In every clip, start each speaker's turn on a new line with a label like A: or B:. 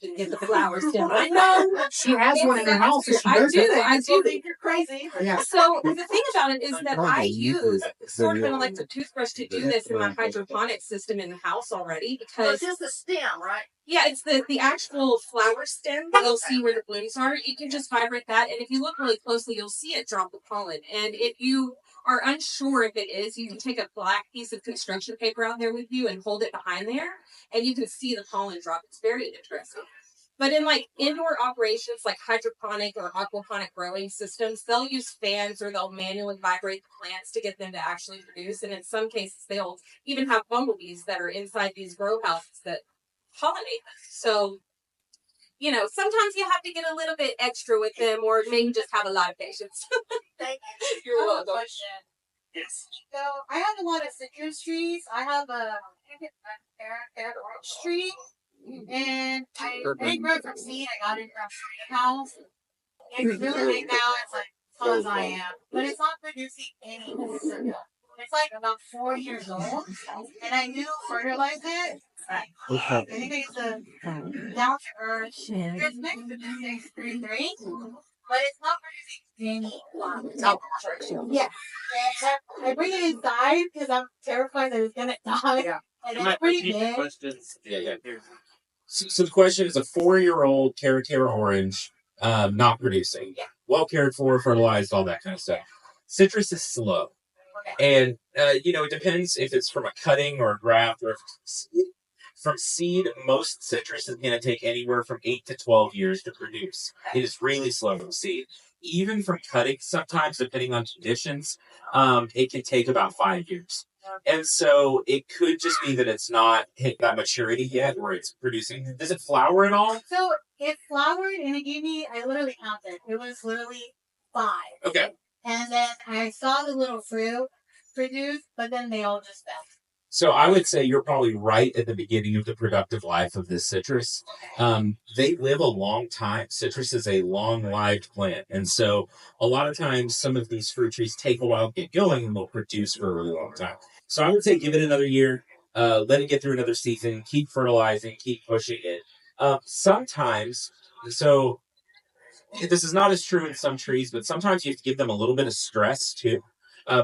A: to get the flowers down. I know
B: she has one in her house. So she
A: I
B: does
A: do.
B: it.
A: I do think you're crazy.
B: Yeah.
A: So the thing about it is that I use sort of an electric toothbrush to do this in my hydroponic system in the house already because
C: it's just the stem, right?
A: yeah, it's the actual flower stem that you'll see where the blooms are. You can just vibrate that, and if you look really closely, you'll see it drop the pollen. And if you are unsure if it is, you can take a black piece of construction paper out there with you and hold it behind there, and you can see the pollen drop. It's very interesting. But in like indoor operations, like hydroponic or aquaponic growing systems, they'll use fans or they'll manually vibrate the plants to get them to actually produce. And in some cases, they'll even have bumblebees that are inside these grow houses that pollinate them. So, you know, sometimes you have to get a little bit extra with them, or maybe just have a lot of patience.
C: Thank
A: You're
C: you.
A: welcome.
C: Yes. So I have a lot of citrus trees. I have a orange tree, and I grew it from seed. I got it from the house. It's really big now. It's like tall as I am, but it's not producing any. It's like about 4 years old, and I do fertilize it. I think it's a down to earth. It's next to 633, but it's not producing any. Yeah. I bring it inside because I'm terrified that it's gonna die. Yeah. And it's pretty big.
D: Questions? Yeah. So the question is: a 4-year-old Terra orange, not producing, well cared for, fertilized, all that kind of stuff. Citrus is slow, and it depends if it's from a cutting or a graft or if it's seed. From seed, most citrus is going to take anywhere from 8 to 12 years to produce. It is really slow from seed. Even from cutting, sometimes depending on conditions, it can take about 5 years. And so it could just be that it's not hit that maturity yet where it's producing. Does it flower at all?
C: So it flowered and it gave me, I literally counted. It was literally 5.
D: Okay.
C: And then I saw the little fruit produce, but then they all just fell.
D: So I would say you're probably right at the beginning of the productive life of this citrus. They live a long time. Citrus is a long-lived plant. And so a lot of times some of these fruit trees take a while to get going and they'll produce for a really long time. So I would say give it another year, let it get through another season, keep fertilizing, keep pushing it. Sometimes, so this is not as true in some trees, but sometimes you have to give them a little bit of stress too.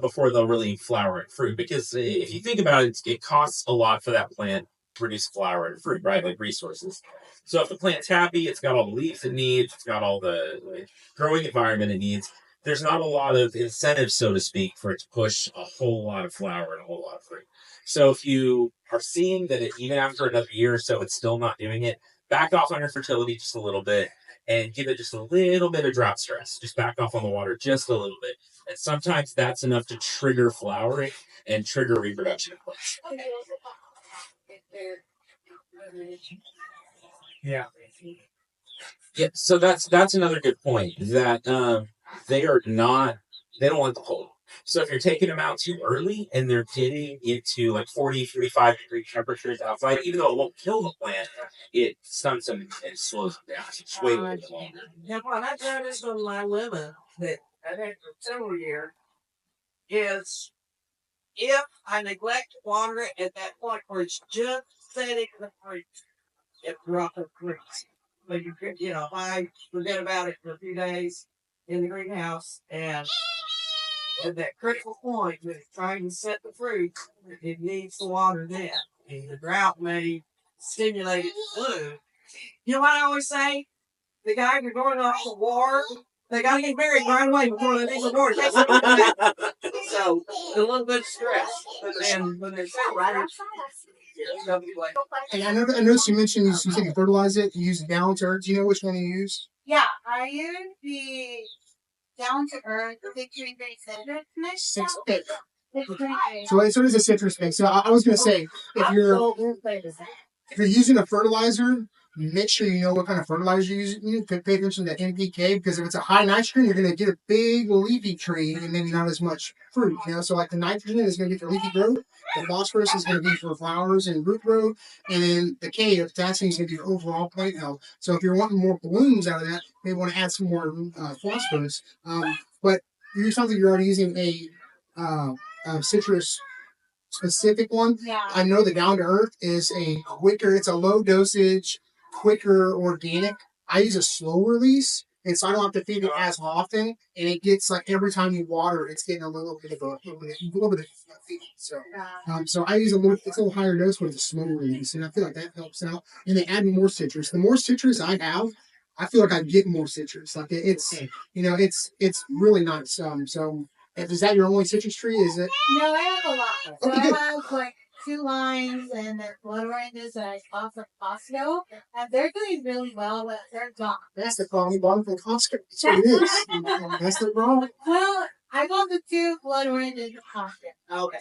D: Before they'll really flower and fruit. Because if you think about it, it costs a lot for that plant to produce flower and fruit, right? Like resources. So if the plant's happy, it's got all the leaves it needs, it's got all the growing environment it needs. There's not a lot of incentive, so to speak, for it to push a whole lot of flower and a whole lot of fruit. So if you are seeing that even after another year or so, it's still not doing it, back off on your fertility just a little bit and give it just a little bit of drought stress. Just back off on the water just a little bit. And sometimes that's enough to trigger flowering and trigger reproduction.
B: Yeah.
D: Yeah. So that's another good point. That they don't want the cold. So if you're taking them out too early and they're getting into like 40, 45-degree temperatures outside, even though it won't kill the plant, it stuns them and slows them down. It's way longer.
E: Yeah, well, I tried this on my lemon that I've had for several years. Is if I neglect to water it at that point where it's just setting the fruit, it dropping fruits. But if I forget about it for a few days in the greenhouse and at that critical point when it's trying to set the fruit, it needs the water then. And the drought may stimulate it to bloom. You know what I always say? The guys are going off to war. They got to get married right away before they leave the door. So, a little bit of stress. But then when they're right,
B: And I noticed you mentioned you said you fertilize it, you use down to earth. Do you know which one you use?
C: Yeah, I use the down to earth 633 citrus mix. 633.
B: So it is a citrus mix. So I was going to say, if you're using a fertilizer, make sure you know what kind of fertilizer you're using. You pay attention to NPK, because if it's a high nitrogen, you're going to get a big leafy tree and maybe not as much fruit. So like the nitrogen is going to get for leafy growth, the phosphorus is going to be for flowers and root growth, and then the K, the potassium, is going to be for overall plant health. So if you're wanting more blooms out of that, maybe want to add some more phosphorus. But you're something you're already using a citrus specific one.
C: Yeah.
B: I know the down to earth is it's a low dosage quicker organic. I use a slow release, and so I don't have to feed it as often. And it gets like every time you water, it's getting a little bit of feed. So I use it's a little higher dose with a slow release, and I feel like that helps out. And they add more citrus. The more citrus I have, I feel like I get more citrus. Like it's really nice. So is that your only citrus tree? Is it?
C: No, I have a lot. So I have like 2 lines and then blood oranges that I bought from Costco, and they're doing really well, but they're gone.
B: That's the problem. You bought them from Costco. That's what it is. That's the problem.
C: Well, I bought the 2 blood oranges from Costco.
B: Okay.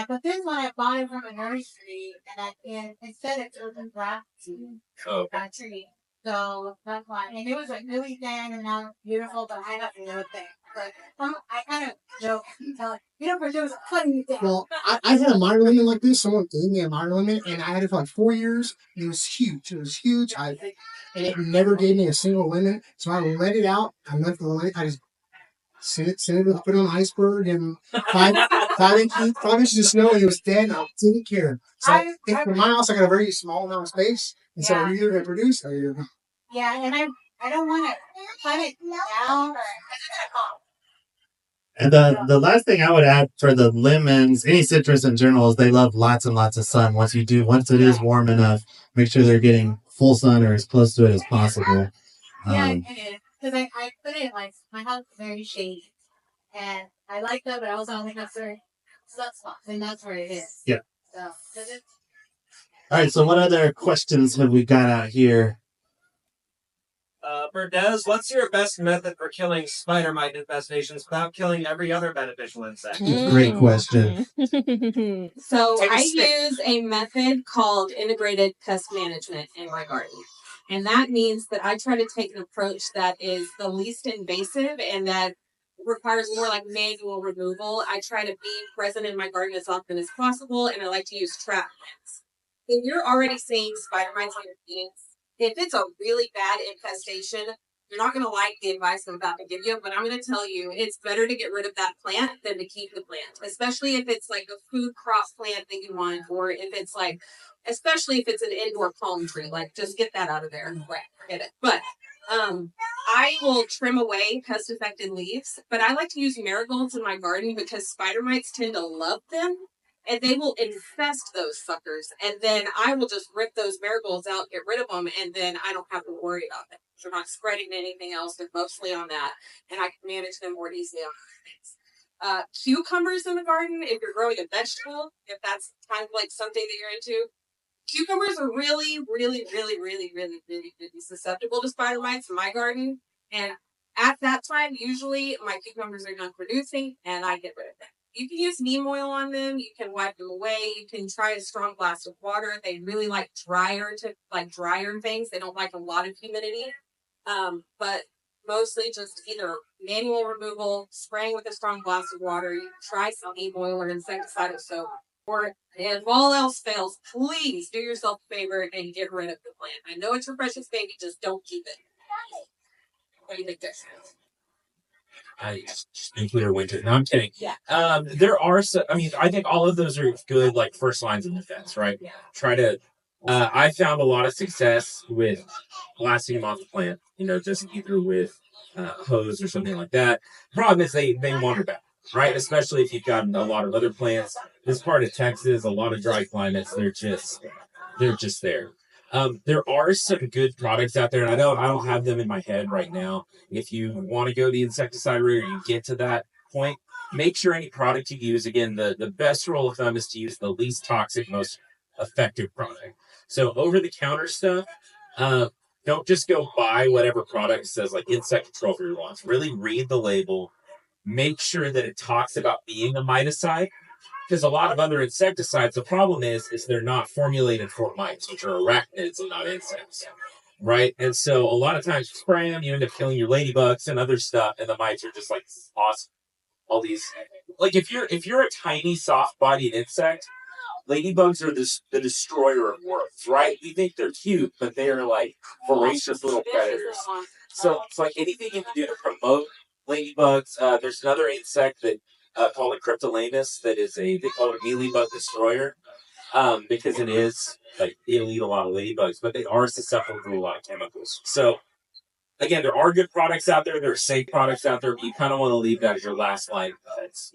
C: But then when I bought it from a nursery, and instead it's urban black tree. So that's why. And it was like really thin and now beautiful, but I have no thing. But I kind of joke and tell produce funny things.
B: Well, I had a minor lemon like this. Someone gave me a minor lemon, and I had it for like 4 years. And it was huge. It was huge. And it never gave me a single lemon. So I let it out. I left the lemon. I just put it on an iceberg, and 5 inches of snow, and it was dead. And I didn't care. So for my house, I got a very small amount of space, and so I'm either going to produce or you're going to.
C: Yeah, and I don't want to cut it down.
F: And the last thing I would add for the lemons, any citrus in general, is they love lots and lots of sun. Once it is warm enough, make sure they're getting full sun or as close to it as possible.
C: Yeah, it is. Because I put it like my house is very shady, and I like that, but I also only have certain sunspots, and that's where it is.
F: Yeah.
C: So,
F: all right. So, what other questions have we got out here?
G: Berdez, what's your best method for killing spider mite infestations without killing every other beneficial insect?
F: Great question.
A: So I use a method called integrated pest management in my garden. And that means that I try to take an approach that is the least invasive and that requires more like manual removal. I try to be present in my garden as often as possible, and I like to use trap plants. If you're already seeing spider mites on your beans, if it's a really bad infestation, you're not going to like the advice I'm about to give you, but I'm going to tell you it's better to get rid of that plant than to keep the plant, especially if it's like a food crop plant that you want, or if it's like, especially if it's an indoor palm tree, like just get that out of there. Right, forget it. But I will trim away pest affected leaves, but I like to use marigolds in my garden because spider mites tend to love them. And they will infest those suckers. And then I will just rip those marigolds out, get rid of them, and then I don't have to worry about them. They're not spreading anything else. They're mostly on that. And I can manage them more easily on other things. Cucumbers in the garden, if you're growing a vegetable, if that's kind of like something that you're into, cucumbers are really, really, really, really, really, really, really susceptible to spider mites in my garden. And at that time, usually my cucumbers are not producing, and I get rid of them. You can use neem oil on them. You can wipe them away. You can try a strong glass of water. They really like drier things. They don't like a lot of humidity. But mostly just either manual removal, spraying with a strong glass of water. You can try some neem oil or insecticidal soap. Or if all else fails, please do yourself a favor and get rid of the plant. I know it's your precious baby. Just don't keep it. What do you think, Dick?
D: I just nuclear winter. No, I'm kidding.
A: Yeah.
D: There are some, I think all of those are good, like first lines of defense, right?
A: Yeah.
D: Try to, I found a lot of success with blasting them off the plant, just either with hose or something like that. Problem is they wander back, right? Especially if you've got a lot of other plants. This part of Texas, a lot of dry climates, they're just there. There are some good products out there, and I don't have them in my head right now. If you want to go the insecticide route or you get to that point, make sure any product you use, again, the best rule of thumb is to use the least toxic, most effective product. So over-the-counter stuff, don't just go buy whatever product says like insect control for your lawns. Really read the label. Make sure that it talks about being a miticide. Because a lot of other insecticides, the problem is they're not formulated for mites, which are arachnids and not insects, right? And so a lot of times you spray them, you end up killing your ladybugs and other stuff, and the mites are just like awesome. All these, like if you're a tiny, soft-bodied insect, ladybugs are the destroyer of worms, right? You think they're cute, but they are like voracious little predators. So it's like anything you can do to promote ladybugs. There's another insect that called a cryptolamus that is they call it a mealybug destroyer. because it is like it'll eat a lot of ladybugs, but they are susceptible to a lot of chemicals. So again, there are good products out there. There are safe products out there, but you kind of want to leave that as your last line of defense.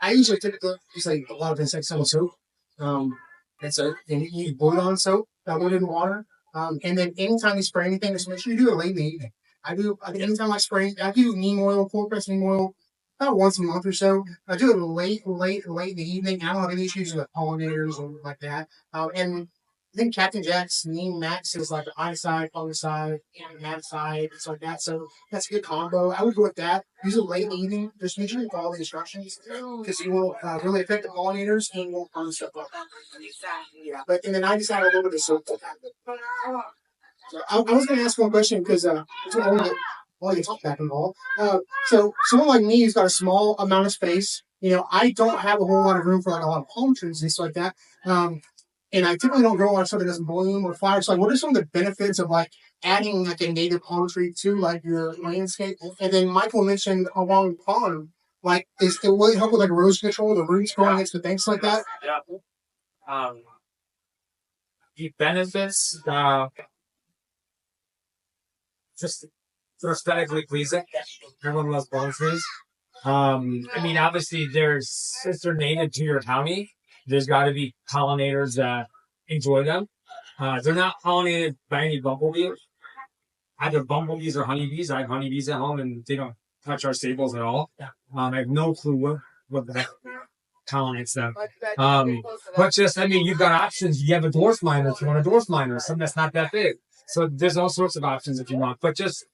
B: I usually typically use like a lot of insecticidal soap. And so and you use boil on soap, dilute it in water. And then anytime you spray anything, just make sure you do it late in the evening. Anytime I spray, I do neem oil, cold pressed neem oil, about once a month or so. I do it late in the evening. I don't have any issues with pollinators or like that. And I think Captain Jack's Neem Max is like icide, fungicide, and maticide, it's like that. So that's a good combo. I would go with that. Use it late in the evening. Just make sure you follow the instructions because you won't really affect the pollinators and you won't burn stuff up. Yeah, but and then I just add a little bit of soap to that. So I was going to ask one question because while you talk back and all. So someone like me who's got a small amount of space, I don't have a whole lot of room for like a lot of palm trees and stuff like that. And I typically don't grow a lot of stuff that doesn't bloom or flower. So, like, what are some of the benefits of like adding like a native palm tree to like your landscape? And then Michael mentioned along pollen, like, is it really help with like erosion control, the roots growing into things like that?
G: Yeah. The benefits, just they're aesthetically pleasing. Everyone loves palm trees. I mean, obviously, since they're native to your county, there's got to be pollinators that enjoy them. They're not pollinated by any bumblebees, either bumblebees or honeybees. I have honeybees at home, and they don't touch our stables at all. I have no clue what the pollinates them. But just, I mean, you've got options. You have a dwarf miner if you want a dwarf miner, something that's not that big. So there's all sorts of options if you want. But just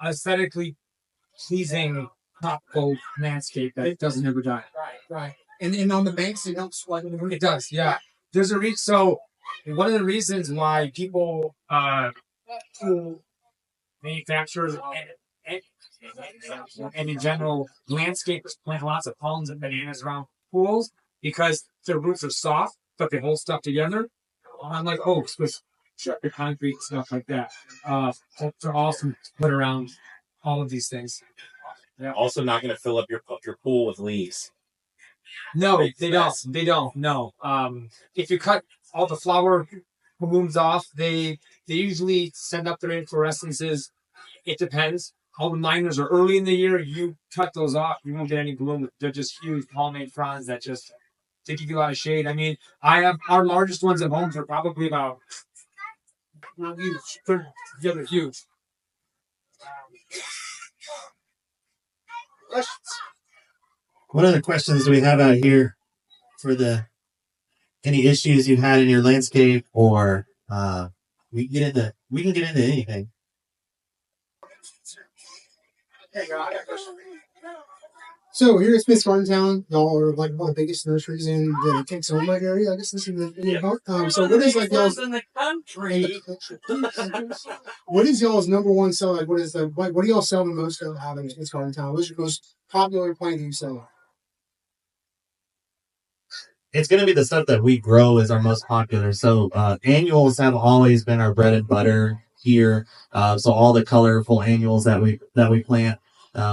G: aesthetically pleasing tropical landscape that doesn't ever die.
B: Right. And on the banks, it helps like
G: it does, yeah. There's a so one of the reasons why people manufacturers and in general landscapers plant lots of palms and bananas around pools because their roots are soft, but they hold stuff together. Unlike oaks with the concrete stuff like that. They're awesome to put around all of these things.
D: Yeah. Also, not going to fill up your pool with leaves.
G: No, they don't. They don't. No. If you cut all the flower blooms off, they usually send up their inflorescences. It depends. All the minors are early in the year. You cut those off, you won't get any bloom. They're just huge palmate fronds that just they give you a lot of shade. I mean, I have our largest ones at home are probably about huge. They're huge.
F: What other questions do we have out here for any issues you've had in your landscape, or we can get into anything.
B: So here at Smith's Gardentown, y'all are like one of the biggest nurseries in the Texoma area. I guess this is the so what is like y'all's
E: in the country?
B: What is y'all's number one seller? Like what do y'all sell the most out of Smith's Gardentown? What's your most popular plant do you sell?
F: It's going to be the stuff that we grow is our most popular. So annuals have always been our bread and butter here. So all the colorful annuals that we plant.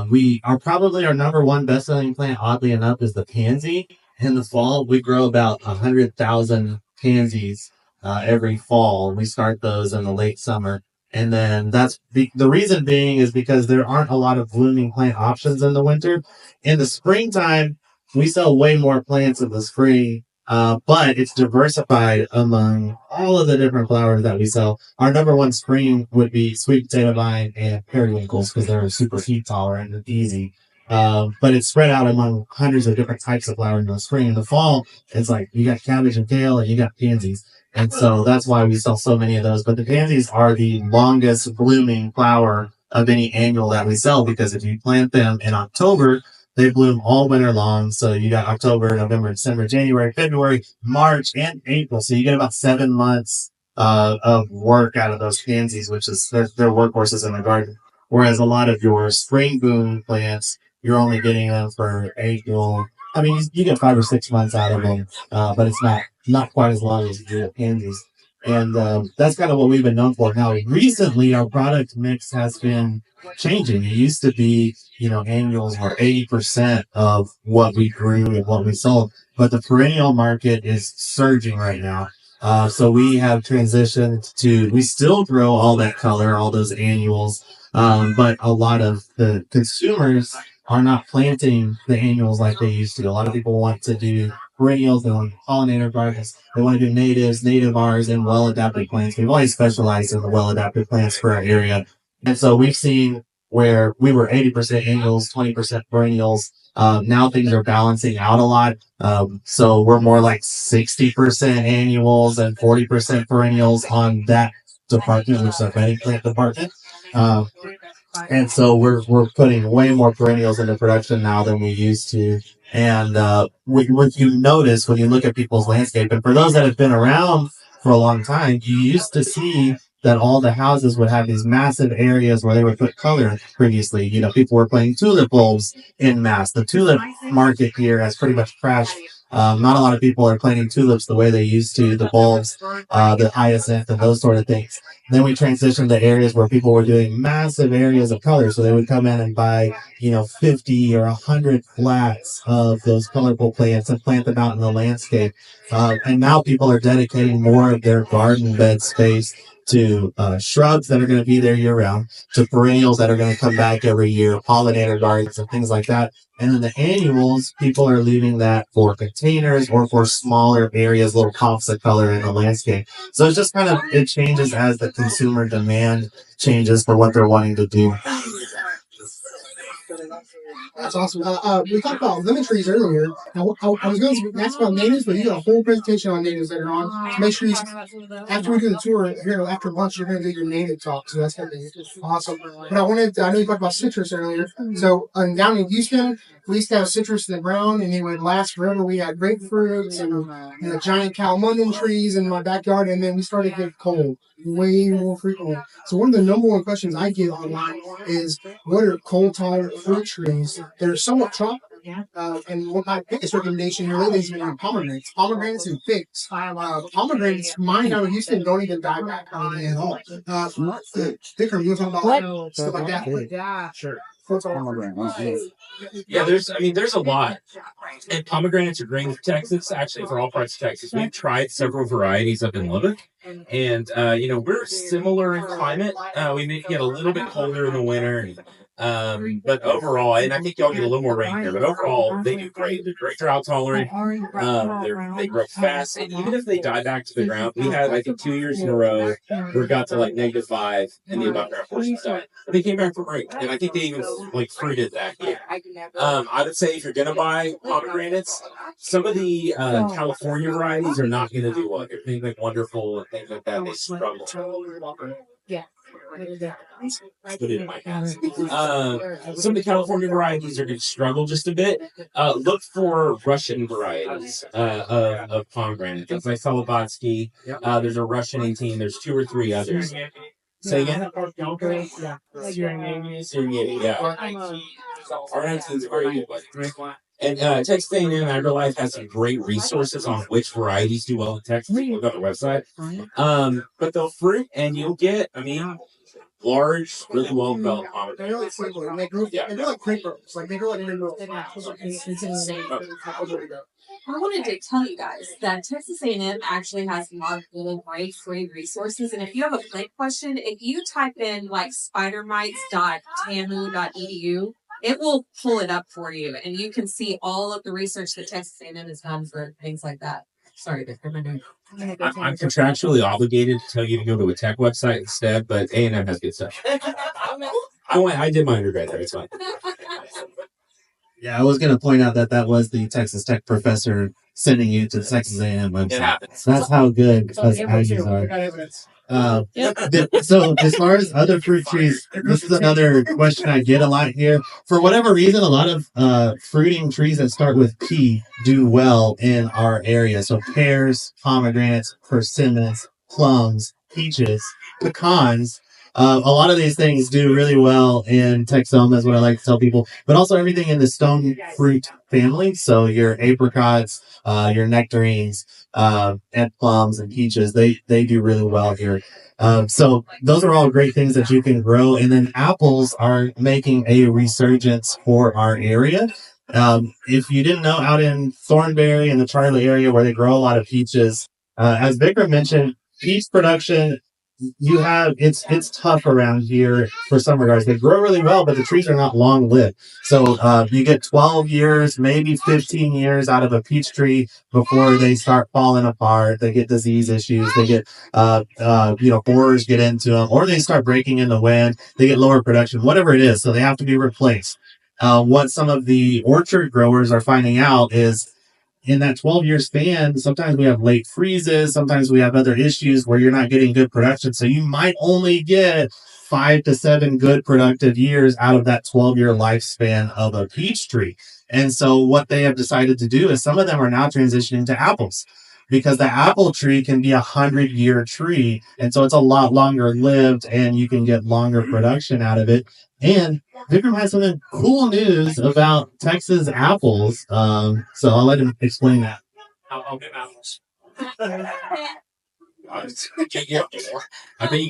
F: We are probably our number one best-selling plant, oddly enough, is the pansy. In the fall, we grow about 100,000 pansies every fall. We start those in the late summer. And then that's the reason being is because there aren't a lot of blooming plant options in the winter. In the springtime, we sell way more plants in the spring, but it's diversified among all of the different flowers that we sell. Our number one spring would be sweet potato vine and periwinkles because they're super heat tolerant and easy. But it's spread out among hundreds of different types of flowers in the spring. In the fall, it's like you got cabbage and kale and you got pansies. And so that's why we sell so many of those. But the pansies are the longest blooming flower of any annual that we sell because if you plant them in October, they bloom all winter long. So you got October, November, December, January, February, March, and April. So you get about 7 months of work out of those pansies, which is their workhorses in the garden. Whereas a lot of your spring boom plants, you're only getting them for April. I mean, you get 5 or 6 months out of them, but it's not quite as long as you do with pansies. And that's kind of what we've been known for. Now, recently, our product mix has been changing. It used to be, annuals were 80% of what we grew and what we sold, but the perennial market is surging right now. So we have transitioned to, we still grow all that color, all those annuals, but a lot of the consumers are not planting the annuals like they used to. A lot of people want to do perennials, they want pollinator gardens, they want to do natives, native Rs, and well-adapted plants. We've always specialized in the well-adapted plants for our area. And so we've seen where we were 80% annuals, 20% perennials. Now things are balancing out a lot. So we're more like 60% annuals and 40% perennials on that department, which is our bedding plant department. And so we're putting way more perennials into production now than we used to. And what you notice when you look at people's landscape, and for those that have been around for a long time, you used to see that all the houses would have these massive areas where they would put color previously. People were playing tulip bulbs in mass. The tulip market here has pretty much crashed. Not a lot of people are planting tulips the way they used to, the bulbs, the hyacinth, and those sort of things. Then we transitioned to areas where people were doing massive areas of color. So they would come in and buy, 50 or 100 flats of those colorful plants and plant them out in the landscape. And now people are dedicating more of their garden bed space to shrubs that are going to be there year round, to perennials that are going to come back every year, pollinator gardens and things like that. And then the annuals, people are leaving that for containers or for smaller areas, little pops of color in the landscape. So it's just kind of, it changes as the consumer demand changes for what they're wanting to do.
B: That's awesome. We talked about lemon trees earlier. Now, I was going to ask about natives, but you got a whole presentation on natives later on. So make sure after we do the tour here, after lunch, you're going to do your native talk. So that's going to be awesome. But I know you talked about citrus earlier. So down in Houston, we used to have citrus in the ground, and it would last forever. We had grapefruits and the giant calamundan trees in my backyard, and then we started to get cold way more frequently. So one of the number one questions I get online is, what are cold tolerant fruit trees that are somewhat tropical? And what my biggest recommendation here lately has been pomegranates and figs. Pomegranates, mine out of Houston don't even die back hardly at all. Thicker, you talking about stuff like that?
C: Yeah.
B: Sure.
D: Yeah, there's a lot. And pomegranates are growing in Texas, actually for all parts of Texas. We've tried several varieties up in Lubbock. And, we're similar in climate. We may get a little bit colder in the winter. But overall, and I think y'all get a little more rain here, but overall, they do great. They're great drought tolerant. They grow fast. And even if they die back to the ground, we had, I think, 2 years in a row where it got to like -5 and the above ground portions died. But they came back from rain. And I think they even fruited that year. I would say if you're going to buy pomegranates, some of the California varieties are not going to do well. Things like Wonderful and things like that, they struggle.
C: Yeah.
D: Put it in my hands. Some of the California varieties are going to struggle just a bit. Look for Russian varieties of pomegranate. Things like Solobatsky. There's a Russian 18. There's 2 or 3 others. Say again? Serengeti, yeah. R19 is a very good one. And Texas A&M AgriLife has some great resources on which varieties do well in Texas. Look on their website. But they'll fruit, and you'll get, large, really well developed pomegranates.
B: They're like crepe burrows. Like they grow like rainbow.
A: I wanted to tell you guys that Texas A&M actually has a lot of really great free resources. And if you have a plant question, if you type in like spidermites.tamu.edu, it will pull it up for you, and you can see all of the research that Texas A&M has done for things like that. Sorry,
D: I'm contractually obligated to tell you to go to a tech website instead, but A&M has good stuff. I did my undergrad there. It's fine.
F: Yeah, I was going to point out that was the Texas Tech professor sending you to the Texas A&M website. It happens. That's how good us Aggies are. So as far as other fruit trees, this is another question I get a lot here. For whatever reason, a lot of fruiting trees that start with P do well in our area. So pears, pomegranates, persimmons, plums, peaches, pecans. A lot of these things do really well in Texoma, is what I like to tell people, but also everything in the stone fruit family. So your apricots, your nectarines, and plums and peaches, they do really well here. So those are all great things that you can grow. And then apples are making a resurgence for our area. If you didn't know, out in Thornberry and the Charlie area where they grow a lot of peaches, as Vikram mentioned, peach production, it's tough around here for some regards. They grow really well, but the trees are not long lived. So you get 12 years, maybe 15 years out of a peach tree before they start falling apart. They get disease issues. They get borers get into them, or they start breaking in the wind. They get lower production, whatever it is. So they have to be replaced. What some of the orchard growers are finding out is in that 12-year span, sometimes we have late freezes, sometimes we have other issues where you're not getting good production. So you might only get 5 to 7 good productive years out of that 12-year lifespan of a peach tree. And so what they have decided to do is some of them are now transitioning to apples because the apple tree can be 100-year tree. And so it's a lot longer lived and you can get longer production out of it. And Vikram has some cool news about Texas apples. So I'll let him explain that.
D: I'll get apples. I think you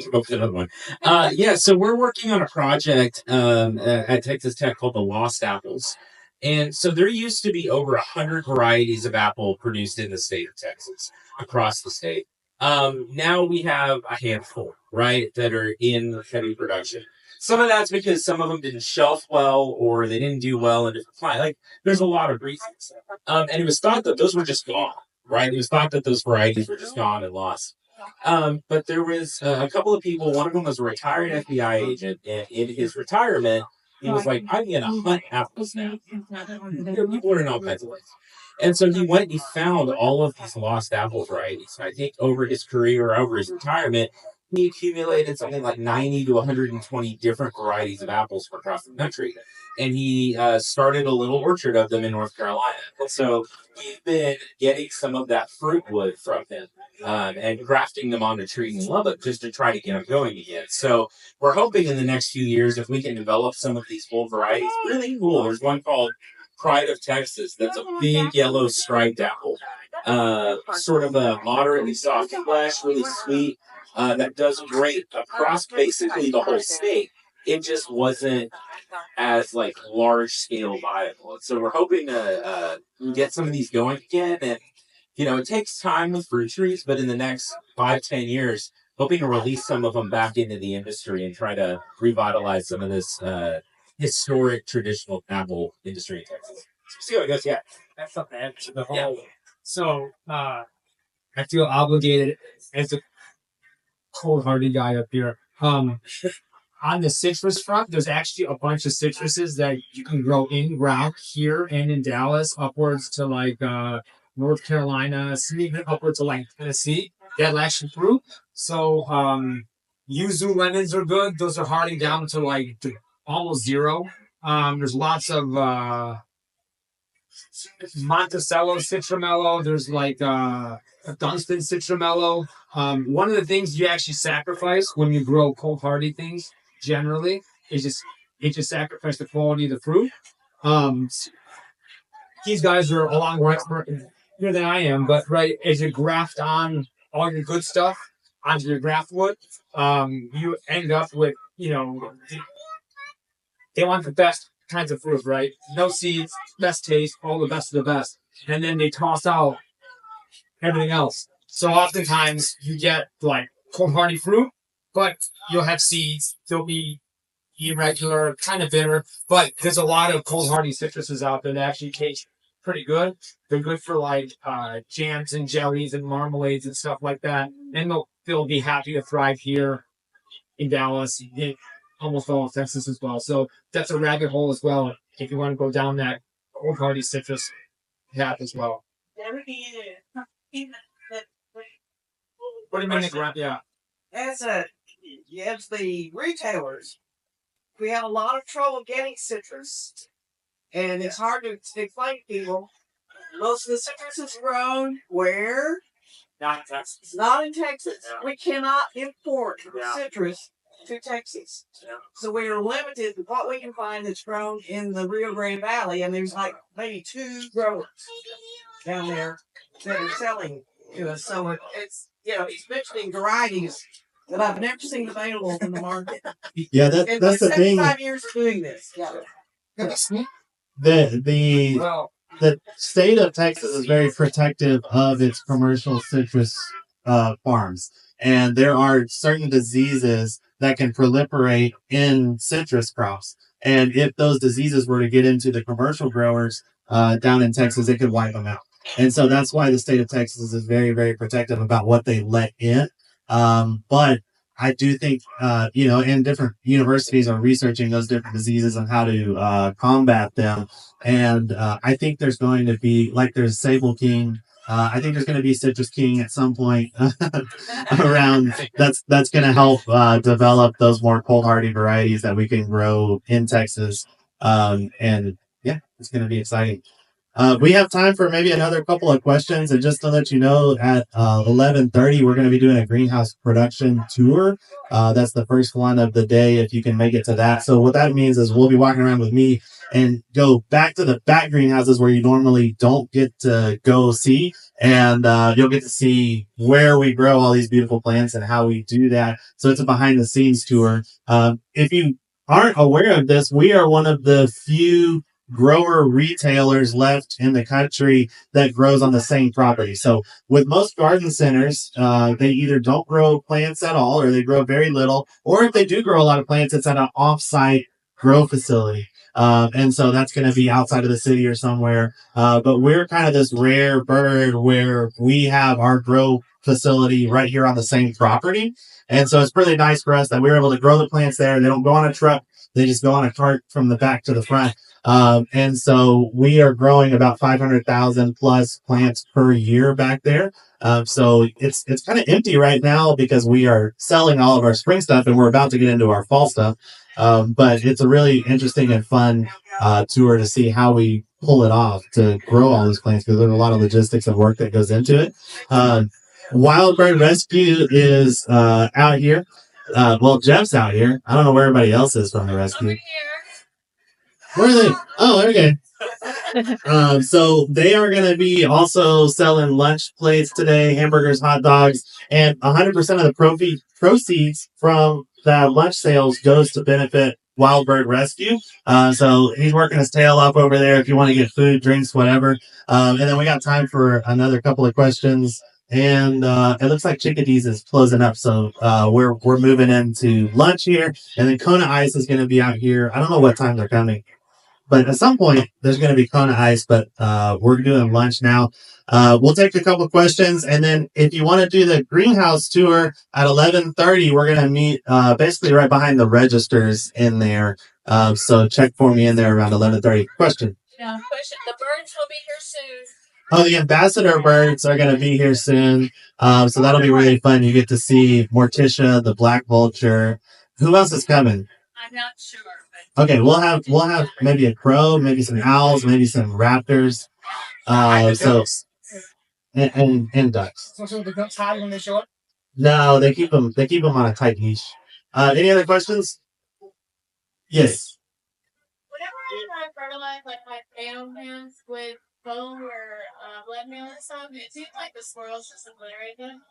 D: can go for another one. So we're working on a project at Texas Tech called the Lost Apples. And so there used to be over 100 varieties of apple produced in the state of Texas, across the state. Now we have a handful, right, that are in heavy production. Some of that's because some of them didn't shelf well or they didn't do well in different climates. Like, there's a lot of reasons. And it was thought that those were just gone, right? It was thought that those varieties were just gone and lost. But there was a couple of people. One of them was a retired FBI agent, and in his retirement, he was like, "I'm gonna hunt apples now." People are in all kinds of ways, and so he went and he found all of these lost apple varieties. I think over his career, over his retirement, he accumulated something like 90 to 120 different varieties of apples from across the country, and he started a little orchard of them in North Carolina. And so we've been getting some of that fruit wood from him and grafting them onto trees in Lubbock just to try to get them going again. So we're hoping in the next few years, if we can develop some of these full varieties, really cool. There's one called Pride of Texas that's a big yellow striped apple, sort of a moderately soft flesh, really sweet, that does great across basically the whole state. It just wasn't as like large scale viable. So we're hoping to get some of these going again. And it takes time with fruit trees, but in the next 5-10 years, hoping to release some of them back into the industry and try to revitalize some of this historic traditional apple industry in Texas. So see how it goes. Yeah,
G: That's something to add to the whole. Yeah. So I feel obligated as a cold-hearted guy up here. On the citrus front, there's actually a bunch of citruses that you can grow in ground here and in Dallas, upwards to like North Carolina, even upwards to like Tennessee. That'll actually fruit. So yuzu lemons are good. Those are harding down to like almost zero. There's lots of Monticello citramelo. There's like Dunstan citramelo. One of the things you actually sacrifice when you grow cold hardy things generally is just sacrifice the quality of the fruit. These guys are a lot more expert here than I am, but right as you graft on all your good stuff onto your graft wood, you end up with they want the best kinds of fruit, right? No seeds, best taste, all the best of the best. And then they toss out everything else. So oftentimes you get like cold hardy fruit, but you'll have seeds. They'll be irregular, kind of bitter, but there's a lot of cold hardy citruses out there that actually taste pretty good. They're good for like jams and jellies and marmalades and stuff like that. And they'll be happy to thrive here in Dallas, almost all of Texas as well. So that's a rabbit hole as well if you want to go down that cold hardy citrus path as well. What do you mean the ground? Yeah.
E: As the retailers, we have a lot of trouble getting citrus, and it's hard to explain to people. Most of the citrus is grown where?
G: Not in Texas.
E: Not in Texas. Yeah. We cannot import citrus to Texas. So we are limited to what we can find that's grown in the Rio Grande Valley, and there's like maybe 2 growers down there that are selling to us. So it's he's mentioning varieties that I've never seen available in the market.
F: Yeah, that's the thing.
E: 75 years of doing this. Yeah.
F: The state of Texas is very protective of its commercial citrus farms, and there are certain diseases that can proliferate in citrus crops. And if those diseases were to get into the commercial growers down in Texas, it could wipe them out. And so that's why the state of Texas is very, very protective about what they let in. But I do think, and different universities are researching those different diseases and how to combat them. And I think there's going to be, like there's Sable King, I think there's going to be Citrus King at some point around. That's going to help develop those more cold hardy varieties that we can grow in Texas. And yeah, it's going to be exciting. We have time for maybe another couple of questions, and just to let you know, at 11:30 we're going to be doing a greenhouse production tour. That's the first one of the day, if you can make it to that. So what that means is we'll be walking around with me and go back to the back greenhouses where you normally don't get to go see, and you'll get to see where we grow all these beautiful plants and how we do that. So it's a behind the scenes tour. If you aren't aware of this, we are one of the few grower retailers left in the country that grows on the same property. So with most garden centers, they either don't grow plants at all, or they grow very little, or if they do grow a lot of plants, it's at an off-site grow facility. And so that's going to be outside of the city or somewhere. But we're kind of this rare bird where we have our grow facility right here on the same property. And so it's really nice for us that we're able to grow the plants there. They don't go on a truck. They just go on a cart from the back to the front. And so we are growing about 500,000 plus plants per year back there. So it's kind of empty right now because we are selling all of our spring stuff and we're about to get into our fall stuff. But it's a really interesting and fun tour to see how we pull it off to grow all these plants, because there's a lot of logistics and work that goes into it. Wild Bird Rescue is out here. Well, Jeff's out here. I don't know where everybody else is from the rescue. Where are they? Oh, okay. So they are going to be also selling lunch plates today, hamburgers, hot dogs, and 100% of the proceeds from the lunch sales goes to benefit Wild Bird Rescue. So he's working his tail off over there if you want to get food, drinks, whatever. And then we got time for another couple of questions. And it looks like Chickadees is closing up, so we're moving into lunch here. And then Kona Ice is going to be out here. I don't know what time they're coming, but at some point there's going to be Kona Ice. But we're doing lunch now. We'll take a couple questions, and then if you want to do the greenhouse tour at 11:30, we're going to meet basically right behind the registers in there. So check for me in there around 11:30. Question.
A: Yeah, question. The birds will be here soon.
F: Oh, the ambassador birds are going to be here soon. So that'll be really fun. You get to see Morticia, the black vulture. Who else is coming?
A: I'm not sure. But
F: okay, we'll have maybe a crow, maybe some owls, maybe some raptors. And ducks.
B: So the ducks hide when they show up?
F: No, they keep them on a tight leash. Any other questions? Yes.
H: Whenever I fertilize like my tomato plants with bone or blood meal and stuff, it seems like the squirrels just obliterate them.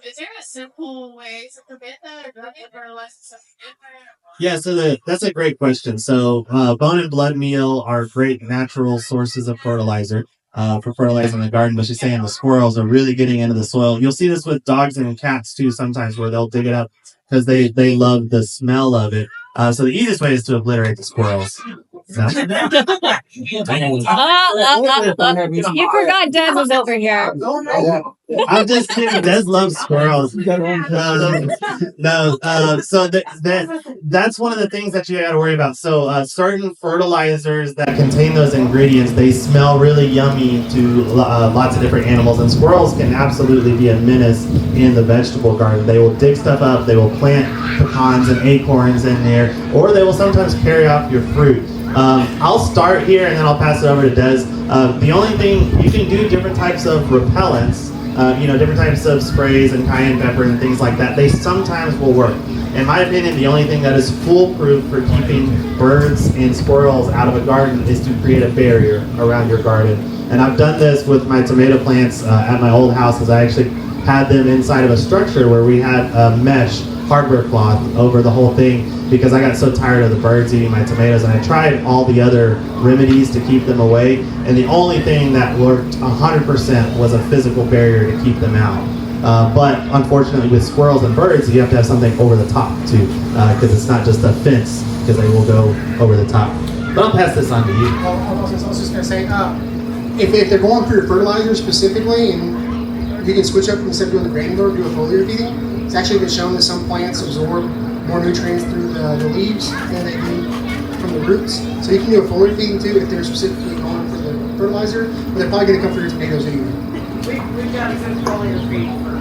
H: Is there a simple way to prevent that, or do I get fertilize something different?
F: Yeah, so that's a great question. So bone and blood meal are great natural sources of fertilizer for fertilizing the garden. But she's saying the squirrels are really getting into the soil. You'll see this with dogs and cats too sometimes, where they'll dig it up because they love the smell of it. So the easiest way is to obliterate the squirrels. No?
A: You forgot Dad was over here.
F: I'm just kidding. Des loves squirrels. No. So that's one of the things that you got to worry about. So certain fertilizers that contain those ingredients, they smell really yummy to lots of different animals, and squirrels can absolutely be a menace in the vegetable garden. They will dig stuff up. They will plant pecans and acorns in there, or they will sometimes carry off your fruit. I'll start here and then I'll pass it over to Des. The only thing, you can do different types of repellents, different types of sprays and cayenne pepper and things like that. They sometimes will work. In my opinion, the only thing that is foolproof for keeping birds and squirrels out of a garden is to create a barrier around your garden. And I've done this with my tomato plants at my old house, as I actually had them inside of a structure where we had a mesh hardware cloth over the whole thing, because I got so tired of the birds eating my tomatoes, and I tried all the other remedies to keep them away, and the only thing that worked 100% was a physical barrier to keep them out. But unfortunately with squirrels and birds, you have to have something over the top too, because it's not just a fence, because they will go over the top. But I'll pass this on to you.
B: I was just going to say, if they're going for your fertilizer specifically, and you can switch up instead of doing the granular, do a foliar feeding. It's actually been shown that some plants absorb more nutrients through the leaves than they do from the roots. So you can do a foliar feeding too if they're specifically going for the fertilizer, but they're probably going to come for your tomatoes anyway.
E: We've got a good foliar feed for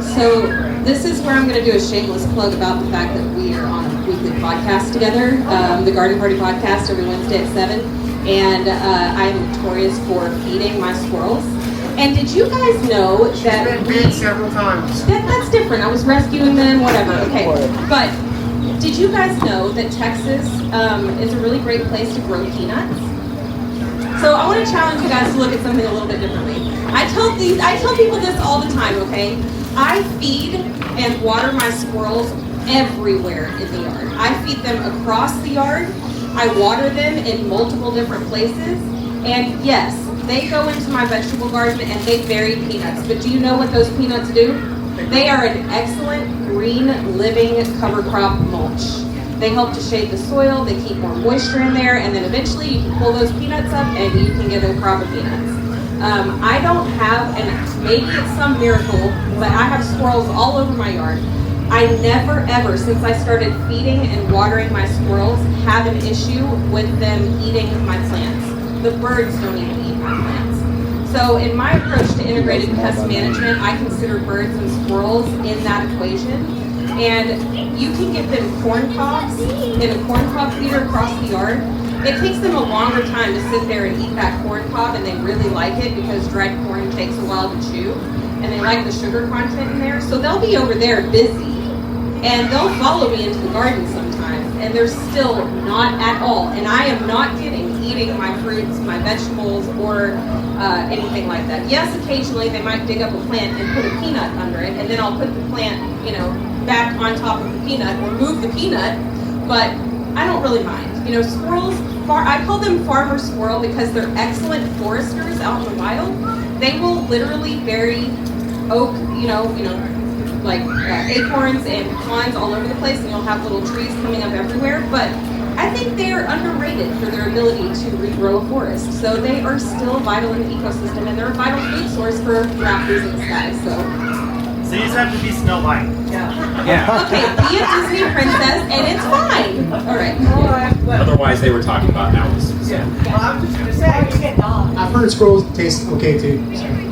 A: So this is where I'm going to do a shameless plug about the fact that we are on a weekly podcast together, the Garden Party podcast every Wednesday at 7. And I'm notorious for feeding my squirrels. And did you guys know that
B: She's been bit several times.
A: That's different. I was rescuing them, whatever. Okay, but did you guys know that Texas is a really great place to grow peanuts? So I want to challenge you guys to look at something a little bit differently. I tell people this all the time. Okay, I feed and water my squirrels everywhere in the yard. I feed them across the yard. I water them in multiple different places. And yes, they go into my vegetable garden and they bury peanuts. But do you know what those peanuts do? They are an excellent green living cover crop mulch. They help to shade the soil, they keep more moisture in there, and then eventually you can pull those peanuts up and you can get a crop of peanuts. I don't have, and maybe it's some miracle, but I have squirrels all over my yard. I never ever, since I started feeding and watering my squirrels, have an issue with them eating my plants. The birds don't even eat my plants. So in my approach to integrated pest management, I consider birds and squirrels in that equation. And you can get them corn cobs in a corn cob feeder across the yard. It takes them a longer time to sit there and eat that corn cob, and they really like it because dried corn takes a while to chew. And they like the sugar content in there. So they'll be over there busy. And they'll follow me into the garden sometimes, and they're still not at all, and I am not kidding, eating my fruits, my vegetables, or anything like that. Yes, occasionally they might dig up a plant and put a peanut under it, and then I'll put the plant, back on top of the peanut, or move the peanut, but I don't really mind. Squirrels, I call them farmer squirrel because they're excellent foresters out in the wild. They will literally bury oak, like acorns and pecans all over the place, and you'll have little trees coming up everywhere. But I think they are underrated for their ability to regrow a forest. So they are still vital in the ecosystem, and they're a vital food source for raptors in the sky. So
F: you just have to be Snow White.
D: Yeah.
A: Okay, be a Disney princess, and it's fine. All right.
D: Otherwise, they were talking about owls.
E: Yeah. Well, I'm just going to say,
B: I've heard squirrels taste okay too.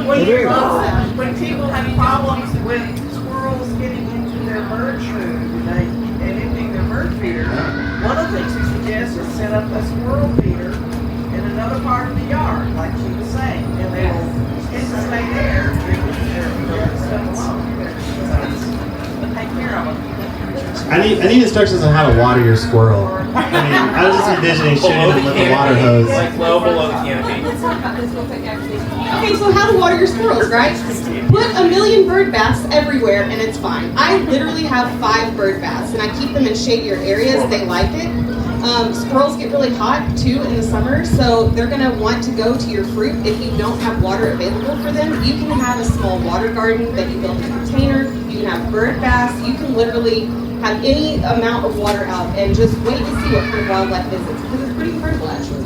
E: when people have problems with squirrels getting into their bird food and emptying their bird feeder, one of the things we suggest is set up a squirrel feeder in another part of the yard, like she was saying, and they will tend to stay there and leave their stuff alone. So take care of them.
F: I need instructions on how to water your squirrel. I was just envisioning shooting them with a water hose.
D: Like low below the canopy.
A: Let's talk about this real quick, actually. Okay, so how to water your squirrels, right? Put a million bird baths everywhere and it's fine. I literally have 5 bird baths and I keep them in shadier areas. They like it. Squirrels get really hot too in the summer, so they're going to want to go to your fruit. If you don't have water available for them, you can have a small water garden that you build in a container. You can have bird baths. You can literally have any amount of water out and just wait to see what kind of wildlife visits, because it's pretty incredible actually.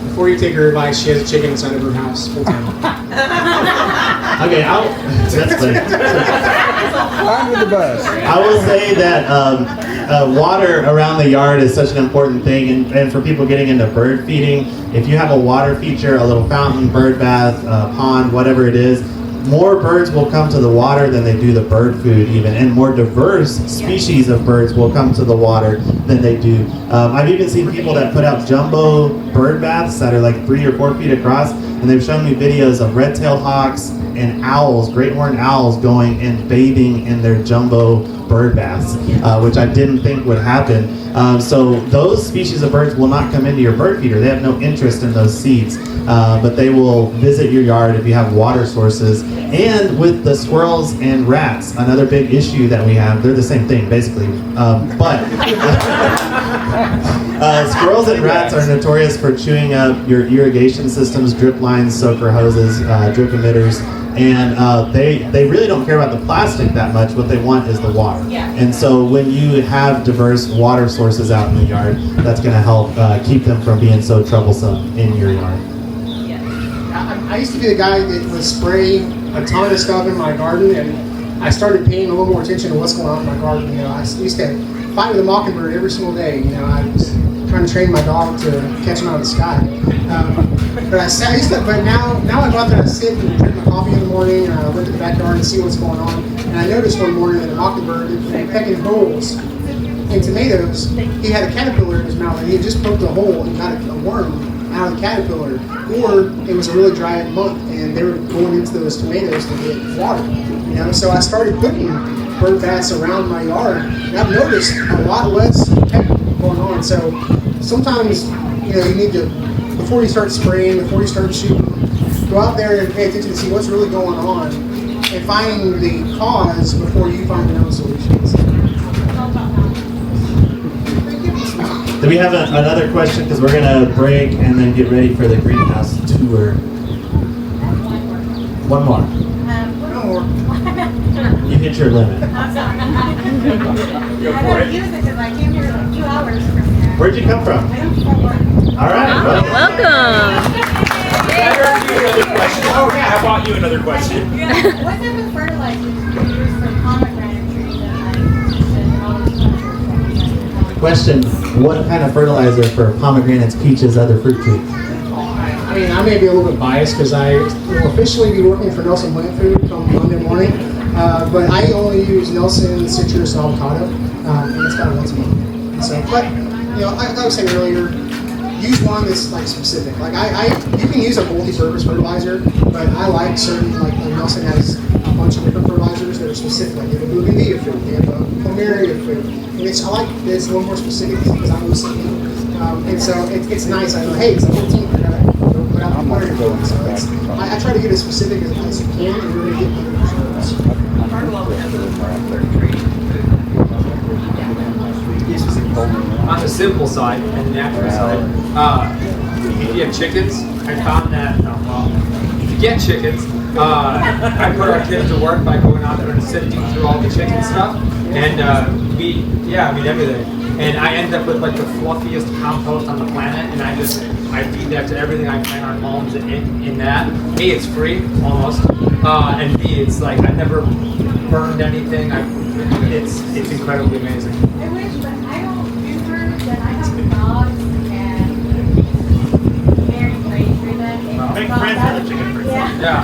B: Before you take her advice, she has a chicken inside of her house full time.
F: Okay, that's funny.
I: Under the bus.
F: I will say that water around the yard is such an important thing, and for people getting into bird feeding, if you have a water feature, a little fountain, bird bath, pond, whatever it is, more birds will come to the water than they do the bird food even, and more diverse species of birds will come to the water than they do. I've even seen people that put out jumbo bird baths that are like 3 or 4 feet across, and they've shown me videos of red-tailed hawks, and owls, great horned owls, going and bathing in their jumbo bird baths, which I didn't think would happen. So those species of birds will not come into your bird feeder. They have no interest in those seeds, but they will visit your yard if you have water sources. And with the squirrels and rats, another big issue that we have, they're the same thing basically, but squirrels and rats are notorious for chewing up your irrigation systems, drip lines, soaker hoses, drip emitters, and they really don't care about the plastic that much. What they want is the water. And so when you have diverse water sources out in the yard, that's going to help keep them from being so troublesome in your yard.
B: I used to be the guy that would spray a ton of stuff in my garden, and I started paying a little more attention to what's going on in my garden. You know, I used to fight with a mockingbird every single day. You know, I was trying to train my dog to catch him out of the sky. But now I go out there and I sit and drink my coffee in the morning, and I look at the backyard and see what's going on. And I noticed one morning that a mockingbird had pecking holes in tomatoes. He had a caterpillar in his mouth, and he had just poked a hole and got a worm out of the caterpillar. Or it was a really dry month, and they were going into those tomatoes to get water. You know, so I started putting bird baths around my yard, and I've noticed a lot less pecking going on. So sometimes, you know, you need to, before you start spraying, before you start shooting, go out there and pay attention to see what's really going on and find the cause before you find your own solutions.
F: Do we have another question? Because we're going to break and then get ready for the greenhouse tour. One more.
B: No more.
F: You hit your limit.
C: I'm sorry. I gotta use it because I came here like 2 hours from here.
F: Where'd you come from?
C: I don't from work.
F: All right. Well,
J: Welcome.
G: How about you another question?
C: What type of fertilizer do you use for pomegranate trees and peaches and all those kinds of
F: question, what kind of fertilizer for pomegranates, peaches, other fruit trees?
B: I mean, I may be a little bit biased because I will officially be working for Nelson Plant Food come Monday morning, but I only use Nelson citrus and avocado, and it's about once a month. And so, but you know, like I was saying earlier, use one that's like specific. Like you can use a multi-purpose fertilizer, but I like certain, like Nelson has a bunch of different fertilizers that are specific. Like they have a bougainvillea food, they have a plumeria food, and I like that it's a little more specific because I was thinking, and so it's nice. I know, hey, it's the 14th, I gotta go put out the plumeria food. So I try to get as specific as you can and really get the results.
G: On the simple side and the natural side, if you have chickens, I found that, if you get chickens, I put our kids to work by going out there and sifting through all the chicken stuff, and everything. And I end up with like the fluffiest compost on the planet, and I feed that to everything I plant our homes in that. A, it's free, almost, and B, it's like I've never burned anything. It's incredibly amazing.
C: I wish, but I don't remember that I have the dogs and very crazy for them.
F: Make friends with the chicken first.
C: Yeah.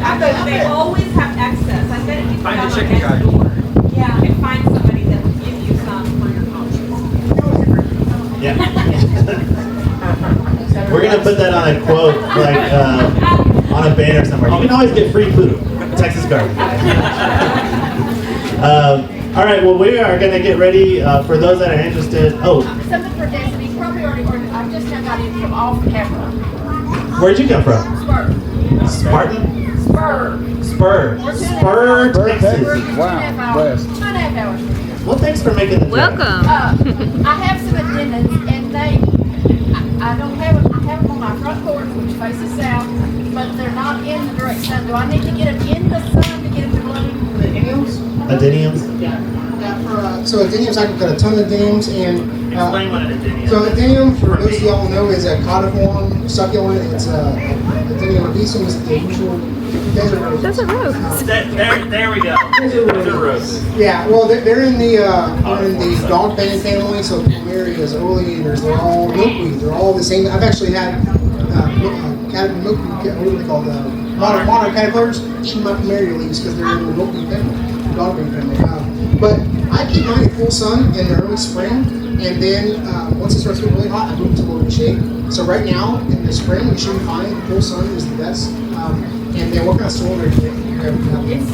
A: I bet they always have excess. I bet if you put
G: Find
A: out
G: a
A: like
G: chicken
A: next
G: guy.
A: door,
C: Yeah.
A: you can find somebody that will give you some for your options.
F: Yeah. We're gonna put that on a quote, like on a banner somewhere. You can always get free food. Texas Garden. All right. Well, we are gonna get ready for those that are interested. Oh,
K: Something for Destiny. Probably already ordered. I just now got in from off camera.
F: where'd you come from?
K: Spur.
F: Spartan?
K: Spur.
F: Spur, Texas.
I: Wow, blessed.
K: 2.5 hours from here.
F: Well, thanks for making the trip.
J: Welcome.
K: I have some attendants, and I don't have them. I have them on my front porch, which faces south, but they're not in the direct sun. Do I need to get them in the sun to get them to bloom?
B: The Indians?
F: Adeniums?
B: Yeah. So adeniums, I've got a ton of adeniums, and
F: Explain what an adenium is.
B: so adenium, for those of y'all who know, is a caudiform succulent. It's adenium obesum is the usual.
J: That's a rose.
F: There we go. There's a rose.
B: Yeah, well, they're in the dog band family. So plumerias, oleanders, they're all milkweed. They're all the same. I've actually had milkweed. What are they called? Monarch caterpillars eating my plumeria leaves because they're in the milkweed family, dog band family. But I keep mine in full sun in the early spring, and then once it starts getting really hot, I move to a little shade. So right now in the spring, you should be fine. Full sun is the best. And then what kind of soil are you have?
K: It's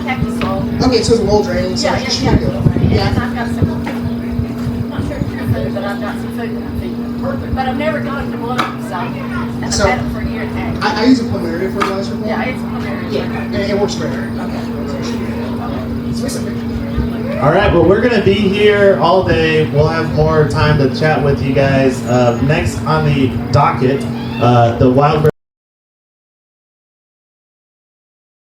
K: cactus soil.
B: Okay, so it's a low drainage. So
K: Yeah,
B: it should
K: yeah,
B: be good.
K: yeah. And I've got some, I'm not sure if you're food, but I've got some food that I'm feeding. But I've never got them to bloom, so, and I've
B: So,
K: had them for a year and a half.
B: I use a planaria fertilizer.
K: Yeah, it's preliminary.
B: Yeah, and it works great.
F: All right, well, we're going to be here all day. We'll have more time to chat with you guys. Next on the docket, the wild